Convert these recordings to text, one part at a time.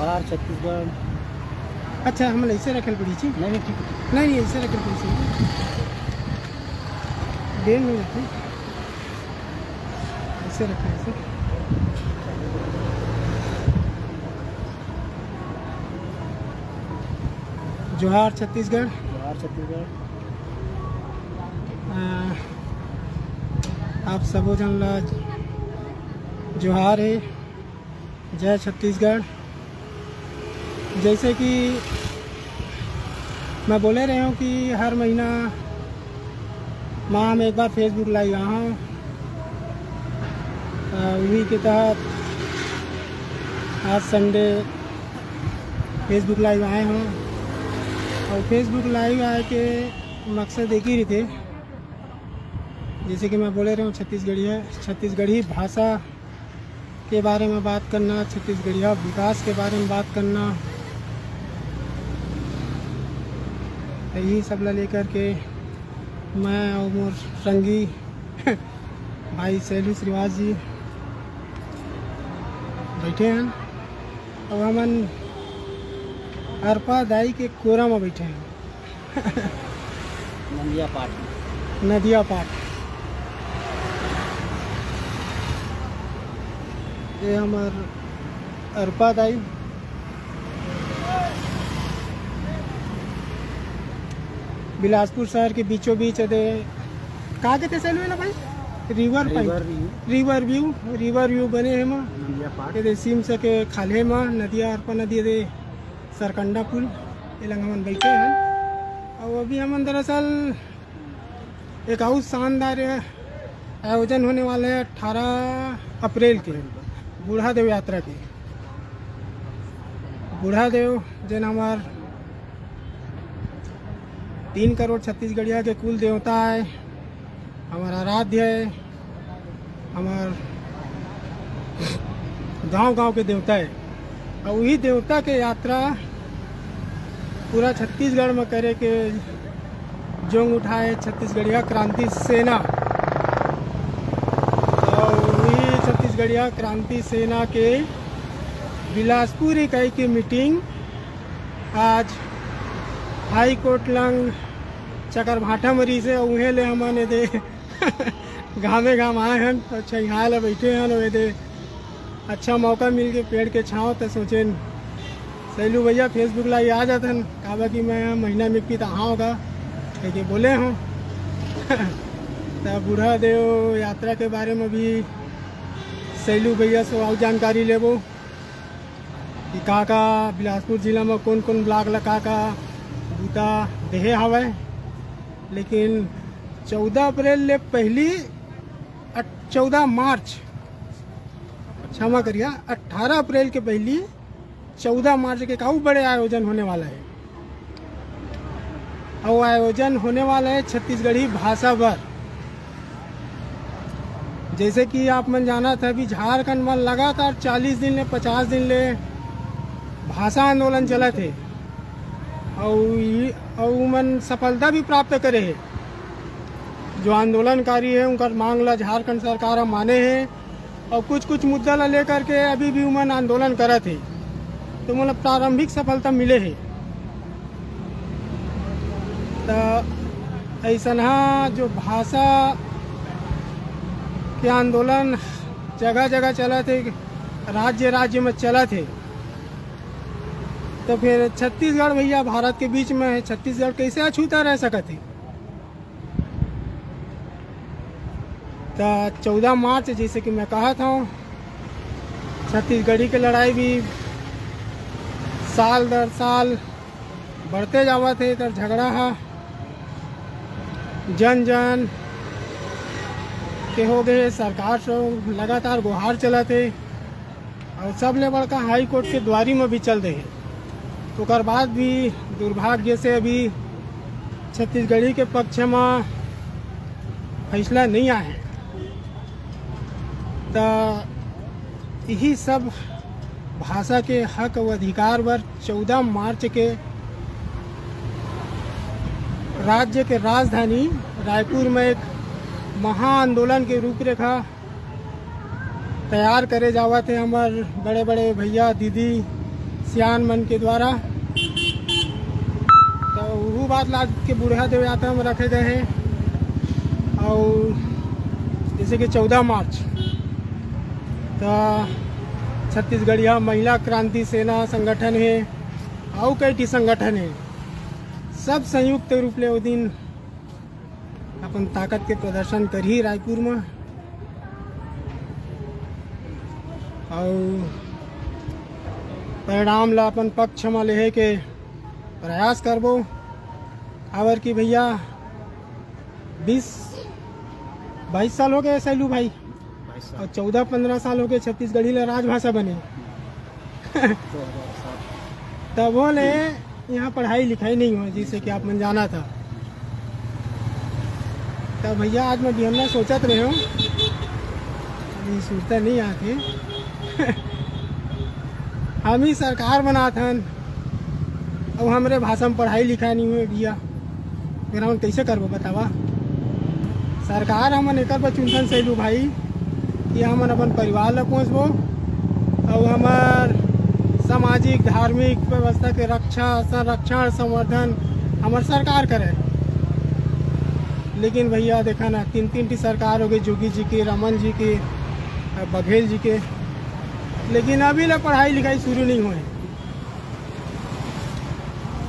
जवाहर छत्तीसगढ़। अच्छा हम ऐसे रखल पड़ी छी। नहीं ठीक है। नहीं ऐसे रखल पड़ी छी डेढ़ में जाते ऐसे रखा ऐसे। जोहार छत्तीसगढ़। जवाहर छत्तीसगढ़। आप सबो जन ला जोहार है, जय छत्तीसगढ़। जैसे कि मैं बोले रहे हूँ कि हर महीना माह में एक बार फेसबुक लाइव रहा हूँ, उन्हीं के तहत आज संडे फेसबुक लाइव आए हों। और फेसबुक लाइव आए के मकसद एक ही थे, जैसे कि मैं बोले रहा हूँ छत्तीसगढ़ी भाषा के बारे में बात करना, छत्तीसगढ़िया विकास के बारे में बात करना, यही सब ला लेकर के मैं और मोर संगी भाई सैलू श्रीवास जी बैठे हैं। और हमन अरपा दाई के कोरा में बैठे हैं नदिया पाठ। नदिया पाठ। ये हमार अरपा दाई बिलासपुर शहर के बीचों बीच दे कहाँ के सैलू है ना भाई, रिवर व्यू बने हैं माँ नदिया पाठ। ये सीम से के खाले माँ नदिया अरपा नदी दे सरकंडा पुल ये लंग हमन बैठे हैं। और अभी हमन दरअसल एक और शानदार आयोजन होने वाला है 18 अप्रैल के बूढ़ा देव यात्रा के। बूढ़ा देव जन हमार 3 करोड़ छत्तीसगढ़िया के कुल देवता है, हमारा आराध्य है, हमार गांव के देवता है। और वही देवता के यात्रा पूरा छत्तीसगढ़ में करे के जोंग उठाए छत्तीसगढ़िया क्रांति सेना। और वही छत्तीसगढ़िया क्रांति सेना के बिलासपुर इकाई की मीटिंग आज हाई कोर्ट लंग चकरभाठा मरी से उहे ले हमने दे घामे घाम आए हैं। अच्छा यहाँ ले बैठे हैं वे दे अच्छा मौका मिल के पेड़ के छाँव तो सोचे सैलू भैया फेसबुक लाइव आ जाते हैं, कहा कि मैं महीना में की तहाँ होगा कि बोले हूँ तो बूढ़ा देव यात्रा के बारे में भी सैलू भैया से और जानकारी लेबो कि का बिलासपुर जिला में कौन कौन ब्लॉक लगा का बूता देहे हवा। लेकिन 14 अप्रैल ले पहली 14 मार्च क्षमा करिए 18 अप्रैल के पहली 14 मार्च के काऊ बड़े आयोजन होने वाला है। और आयोजन होने वाला है छत्तीसगढ़ी भाषा पर। जैसे कि आप मन जाना था अभी झारखंड में लगातार 40 दिन ले 50 दिन ले भाषा आंदोलन चला थे और मन सफलता भी प्राप्त करे है। जो आंदोलनकारी है उनका मांग ला झारखंड सरकार माने हैं और कुछ मुद्दा ला लेकर के अभी भी उमन आंदोलन करे थे, तो मतलब प्रारंभिक सफलता मिले है। तो ऐसा जो भाषा के आंदोलन जगह जगह चला थे, राज्य में चला थे, तो फिर छत्तीसगढ़ भैया भारत के बीच में है, छत्तीसगढ़ कैसे अछूता रह सकते। तो 14 मार्च जैसे कि मैं कहा था छत्तीसगढ़ी की लड़ाई भी साल दर साल बढ़ते जावा थे। तर झगड़ा है जन के हो गए, सरकार से लगातार गुहार चला थे और सब ले बड़का हाई कोर्ट के द्वारी में भी चल रहे। तो कर बाद भी दुर्भाग्य से अभी छत्तीसगढ़ी के पक्ष में फैसला नहीं आया है। तो यही सब भाषा के हक और अधिकार पर 14 मार्च के राज्य के राजधानी रायपुर में एक महा आंदोलन के रूपरेखा तैयार करे जावा थे। हमारे बड़े बड़े भैया दीदी सियान मन के द्वारा। तो वो बात लाद के बूढ़ा देवयात्रा में रखे गए हैं। और जैसे कि 14 मार्च तो छत्तीसगढ़िया महिला क्रांति सेना संगठन है और कई संगठन है, सब संयुक्त रूप ले वो दिन अपन ताकत के प्रदर्शन करी रायपुर में। और परिणाम ला अपन पक्ष में लेहे के प्रयास करबो। और कि भैया 20-22 साल हो गए सैलू भाई, और 14-15 साल हो गए छत्तीसगढ़ी ला राजभाषा बने। तब बोले यहाँ पढ़ाई लिखाई नहीं हो, जिससे कि आप मन जाना था। तब भैया आज मैं बिहन्ना सोचत रहे हूँ, अभी सूरता नहीं आती। हम ही सरकार बनाथन और हमरे भाषा में पढ़ाई लिखाई नहीं हुए भैया, फिर हम कैसे करबो बतावा। सरकार हमन एक चुनथन सैलू भाई कि हमन अपन परिवार ला पोसबो और हमार सामाजिक धार्मिक व्यवस्था के रक्षा संरक्षण संवर्धन हमार सरकार करे। लेकिन भैया देखा ना 3 सरकार हो गई, जोगी जी की, रमन जी की, बघेल जी के, लेकिन अभी तक पढ़ाई लिखाई शुरू नहीं हुए।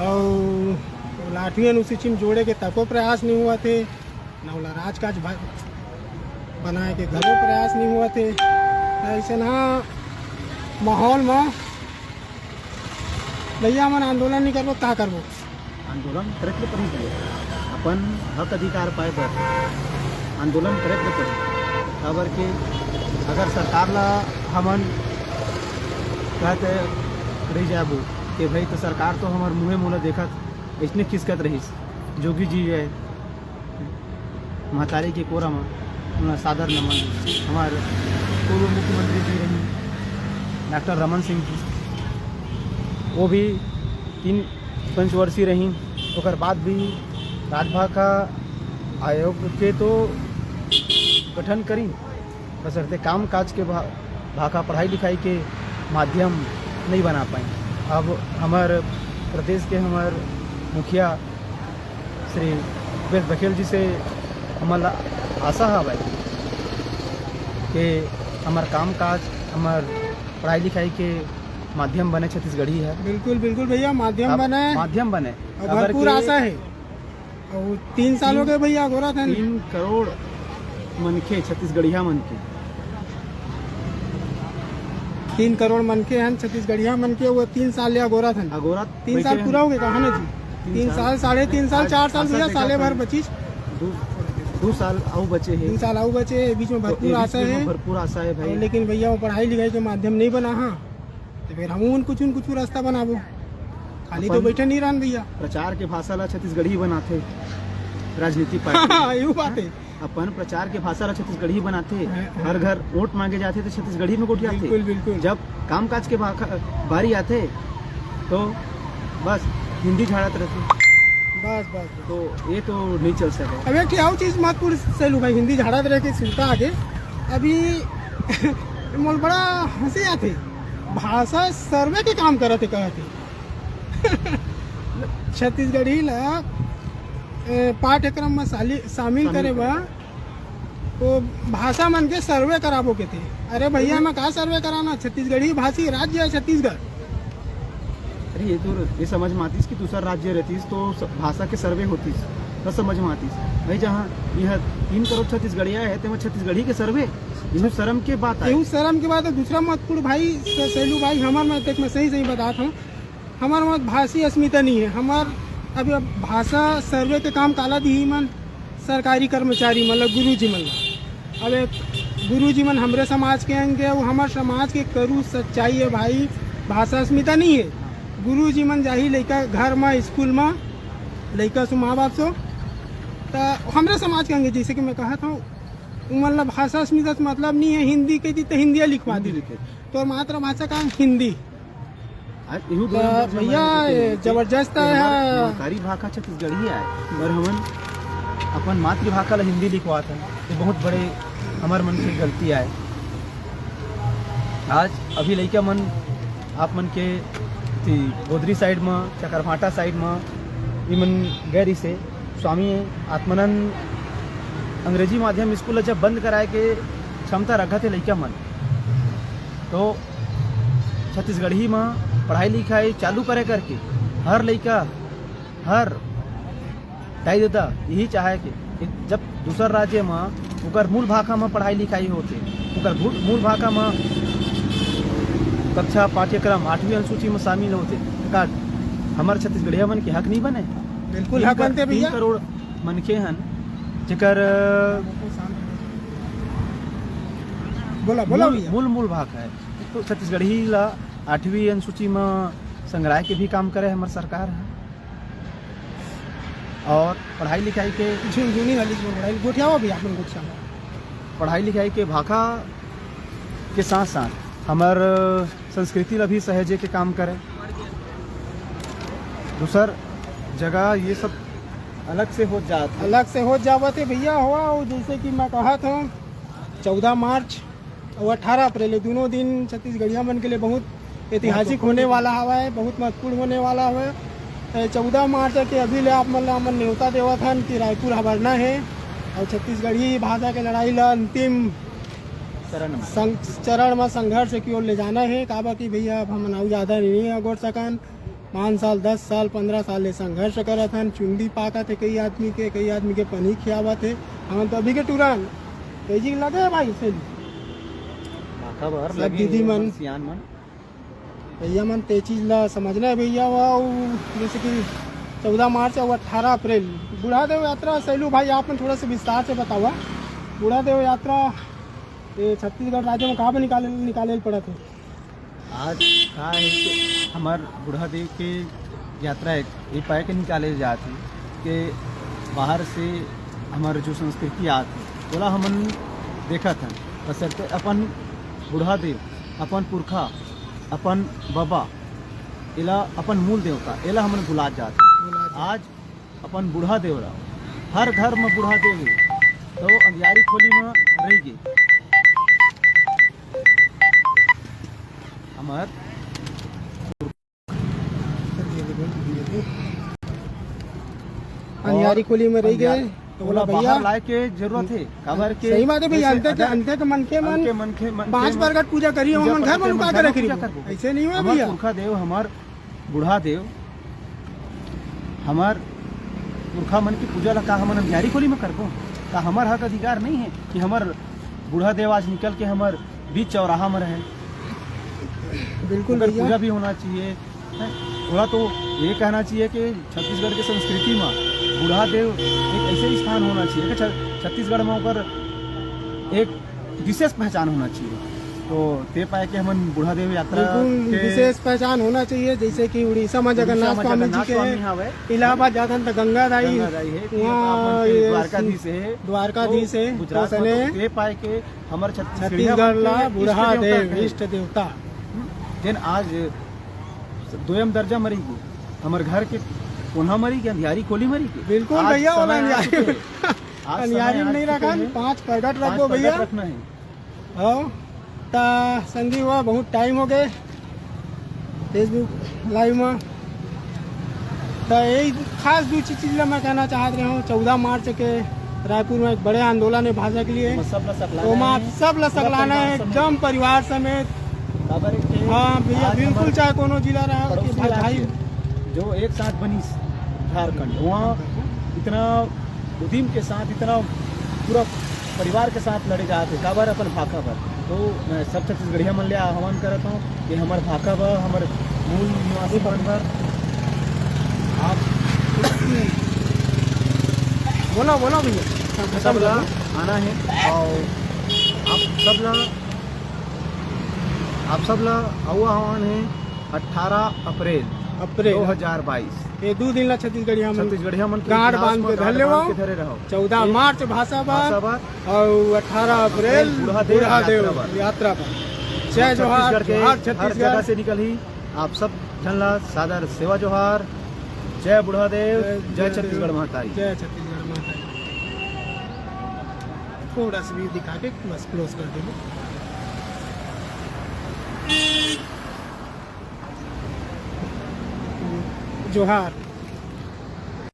और लाठियाँ अनुसूची में जोड़े के तको प्रयास नहीं हुआ थे, न वाला राजकाज बनाए के घरों प्रयास नहीं हुआ थे। ऐसे ना माहौल में भैया मन आंदोलन नहीं करबो, का करबो? आंदोलन करे के पड़ी, अपन हक अधिकार पाए बर आंदोलन करे के पड़ी। खबर के अगर सरकार ला हमन कहते रही जाबो कि भाई तो सरकार तो हमार मुँहे मुँह देखत इसने खिसकत रहीस। जोगी जी है महतारी के कोरा में सादर नमन। हमार पूर्व मुख्यमंत्री जी रही डॉक्टर रमन सिंह जी, वो भी 3 पंचवर्षीय रही। उसके बाद भी राजभाषा आयोग के तो गठन करी, बशर्ते काम काज के भाषा पढ़ाई लिखाई के माध्यम नहीं बना पाए। अब हमारे प्रदेश के हमारे मुखिया श्री भूपेश बघेल जी से हमारा आशा है भाई कि हमार काम काज हमार पढ़ाई लिखाई के माध्यम बने छत्तीसगढ़ी है। बिल्कुल बिल्कुल भैया, माध्यम बने भरपूर आशा है। और 3 साल हो गए भैया गोरा था 3 करोड़ मनखे छत्तीसगढ़िया मन के 3 करोड़ मनके हैं छत्तीसगढ़िया मन के। वो 3 साल या गोरा था, अगोरा 3 साल पूरा हो गया कहा ना जी? 3 साल 3.5 साल 4 साल भैया, साले भर 25 2 साल आऊ बचे हैं, 2 साल आऊ बचे हैं। बीच में भरपूर आशा है, भरपूर आशा है भाई। लेकिन भैया वो पढ़ाई लिखाई के माध्यम नहीं बना। हाँ तो फिर हम कुछ रास्ता बनाबो, खाली तो बैठे नहीं रहन भैया। प्रचार के भाषा ला छत्तीसगढ़ी बनाते राजनीति पार्टी। यू बात है, अपन प्रचार के भाषा ला छत्तीसगढ़ी बनाते। हर घर वोट मांगे जाते तो छत्तीसगढ़ी में वोट जाते। बिल्कुल। जब कामकाज के बारी आते तो बस हिंदी झाड़त रहती। बस तो ये तो नहीं चल सके। अब एक और चीज महत्वपूर्ण सैलू भाई, हिंदी झाड़त रह के सुनता आगे अभी मोल बड़ा हंसी आते। भाषा सर्वे के काम करते कहते छत्तीसगढ़ी ला पाठ्यक्रम में शामिल करे बा तो भाषा मन के सर्वे कराबो के थे। अरे भैया मैं कहा सर्वे कराना, छत्तीसगढ़ी भाषी राज्य है छत्तीसगढ़। अरे ये तो ये समझ में आतीस कि दूसरा राज्य रहतीस तो भाषा के सर्वे होतीस तो समझ में आतीस भाई। जहाँ यह 3 करोड़ छत्तीसगढ़िया है तो छत्तीसगढ़ी के सर्वे यू शर्म के बात है। शर्म के बात है। दूसरा महत्वपूर्ण भाई सैलू भाई, हमारे मत मैं सही बताता हूँ, हमारे मत भाषी अस्मिता नहीं है। हमार अभी भाषा सर्वे के काम काला दी मन सरकारी कर्मचारी मतलब गुरु जी मन। अब एक गुरु जी मन हमारे समाज के अंग है, वो हमारे समाज के करू सच्चाई है भाई। भाषा अस्मिता नहीं है। गुरु जी मन जाही लड़का घर में स्कूल में लड़का सो माँ बाप सो तो हमारे समाज के अंग, जैसे कि मैं कहा था मतलब भाषा अस्मिता मतलब नहीं है। हिंदी कहती तो हिंदी लिखवा दी, तो मातृभाषा का हिंदी भैया जबरदस्त है। सरकारी भाषा छत्तीसगढ़ी है और हमन अपन मातृभाषा ला हिंदी लिखवात है, ये बहुत बड़े हमार मन की गलती है। आज अभी लड़का मन आप मन के थी गोदरी साइड में चकरभाटा साइड में इमन गैरी से स्वामी आत्मानंद अंग्रेजी माध्यम स्कूल जब बंद कराए के क्षमता रखा थे लड़का मन, तो छत्तीसगढ़ ही में पढ़ाई लिखाई चालू करे करके हर लड़का हर टाई देता यही चाहे कि जब दूसर राज्य में उकर मूल भाषा में पढ़ाई लिखाई होते, उकर मूल भाषा में कक्षा पाठ्यक्रम 8वीं अनुसूची में शामिल होते, का हमारे छत्तीसगढ़िया मन के हक नहीं बने। बिल्कुल हक बनते भैया। 3 करोड़ मनखे हन जेकर बोला बोला भैया। मूल भाषा है, तो छत्तीसगढ़ी ला 8वीं अनुसूची में संग्रह के भी काम करे हमारी सरकार है। और पढ़ाई लिखाई के झुनझुनी वाली पढ़ाई गोठियावा भी आपन गोठिया पढ़ाई लिखाई के भाषा के साथ साथ हमार संस्कृति ला भी सहेजे के काम करे। दूसर जगह ये सब अलग से हो जाते जावत भैया हुआ। और जैसे कि मैं कहा था 14 मार्च और 18 अप्रैल दोनों दिन छत्तीसगढ़िया मन के लिए बहुत ऐतिहासिक होने वाला हवा है, बहुत महत्वपूर्ण होने वाला है। 14 मार्च के अभी ले आप मन न्योता देवा था कि रायपुर हवरना है और छत्तीसगढ़ी भाषा के लड़ाई ला अंतिम चरण में संघर्ष की ओर ले जाना है। काबा की भैया अब हम नाव ज़्यादा नहीं है अगोर सकन 5 साल 10 साल 15 साल ले संघर्ष करा था। चुंडी पाका थे कई आदमी के पनी खियावा थे। हम तो अभी के तुरंत तेजी लगे भाई से दीदी मन भैया मन ते चीज ला समझना है भैया। जैसे कि 14 मार्च और 18 अप्रैल बूढ़ादेव यात्रा सैलू भाई आप थोड़ा सा विस्तार से बतावा। बूढ़ादेव यात्रा ये छत्तीसगढ़ राज्य में कहाँ पर निकाले पड़ा थे? आज कहा है कि हमार बूढ़ादेव के यात्रा ये पाए के निकाले जाते कि बाहर से हमारे जो संस्कृति आती बोला हमन देखा था बसरते अपन बूढ़ादेव अपन पुरखा अपन बाबा इला अपन मूल देवता इला हमन बुला जाते। आज अपन बूढ़ा देव रहा हर घर में बूढ़ा देव तो अंधियारी खोली में रह गई हमार अंधियारी खोली में रह गए तो बोला भैया लाए के जरूरत है खबर के सही बात है भैया। अंते के मन के 5 प्रगट पूजा करी हम घर में लुका के रखी ऐसे नहीं हुआ भैया। पुरखा देव हमार बूढ़ा देव हमार पुरखा मन की पूजा ला का हमन अंधियारी खोली में करबो का हमार हक अधिकार नहीं है कि हमार बूढ़ा देव आज निकल के हमार बीच चौराहा में रहे। बिल्कुल पूजा भी होना चाहिए। थोड़ा तो ये कहना चाहिए कि छत्तीसगढ़ की संस्कृति में बूढ़ा देव एक ऐसे स्थान होना चाहिए कि छत्तीसगढ़ में ऊपर एक विशेष पहचान होना चाहिए। तो ते पाए कि हम बूढ़ा देव यात्रा विशेष पहचान होना चाहिए। जैसे कि उड़ीसा में जगन्नाथ स्वामी जी के इलाहाबाद जाता तो गंगादाई द्वारकाधीश है गुजरात पाए के हमारे छत्तीसगढ़ ला बूढ़ा देव इष्ट देवता जिन आज 2म दर्जा मरी गई हमारे घर के पुनः मरी की अंधियारी खोली मरी की। बिल्कुल भैया अंधियारी में नहीं रखा 5 प्रगट रखो भैया रखना है। हाँ संगी हुआ बहुत टाइम हो गए फेसबुक लाइव में। तो यही खास दूसरी चीज़ मैं कहना चाहते रहा हूँ 14 मार्च के रायपुर में एक बड़े आंदोलन है भाषा के लिए सब ला सकलाना है एकदम परिवार समेत। हाँ भैया बिल्कुल चाहे कोनो जिला रहा भाई जो एक साथ बनी झारखंड वहाँ इतना उद्यम के साथ इतना पूरा परिवार के साथ लड़े जाते काबर अपन भाषा पर। तो मैं सब छत्तीसगढ़िया मन ले आह्वान करता हूँ कि हमारे भाषा पर हमारे मूल निवासी पर आप बोला भैया सब ला आना है और आप सब ला आह्वान है 18 अप्रैल 2022 ये 2 दिन ला छत्तीसगढ़िया मन गाड़ बांध के धर ले 14 मार्च भाषा पर और 18 अप्रैल बूढ़ा देव यात्रा पर। जय जोहार छत्तीसगढ़ से निकल ही आप सब जनला सादर सेवा जोहार। जय बूढ़ा देव जय छत्तीसगढ़ महातारी जय छत्तीसगढ़ महातारी। थोड़ा सा भी दिखा के बस क्लोज कर देंगे। जोहार।